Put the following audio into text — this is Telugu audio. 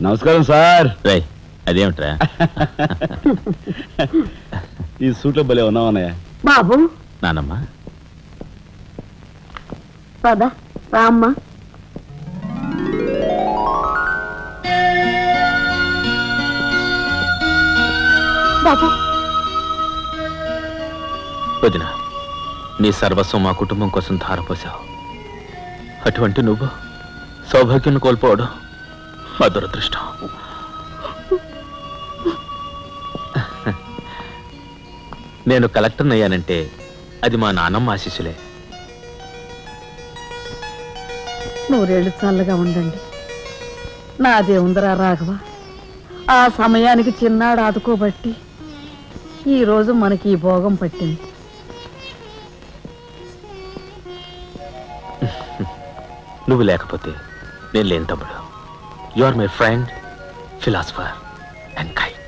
నమస్కారం సార్. రై అదేమిట్రా ఈ సూట్లో భలే ఉన్నావన్నయ్య. బాబు నానమ్మ పద రామ్మ. బాబు వదిన, నీ సర్వస్వం మా కుటుంబం కోసం ధారపోసావు. అటువంటి నువ్వు సౌభాగ్యం కోల్పోవడం మా దురదృష్టం. నేను కలెక్టర్ అయ్యానంటే అది మా నాన్నమ్మ ఆశీస్సులే. నూరేళ్ళు చల్లగా ఉండండి. నాదే ఉందరా రాఘవ. ఆ సమయానికి చిన్నాడు ఆదుకోబట్టి ఈరోజు మనకి ఈ భోగం పట్టింది. నువ్వు లేకపోతే నేను లేని తమ్ముడు. You are my friend, philosopher and guide.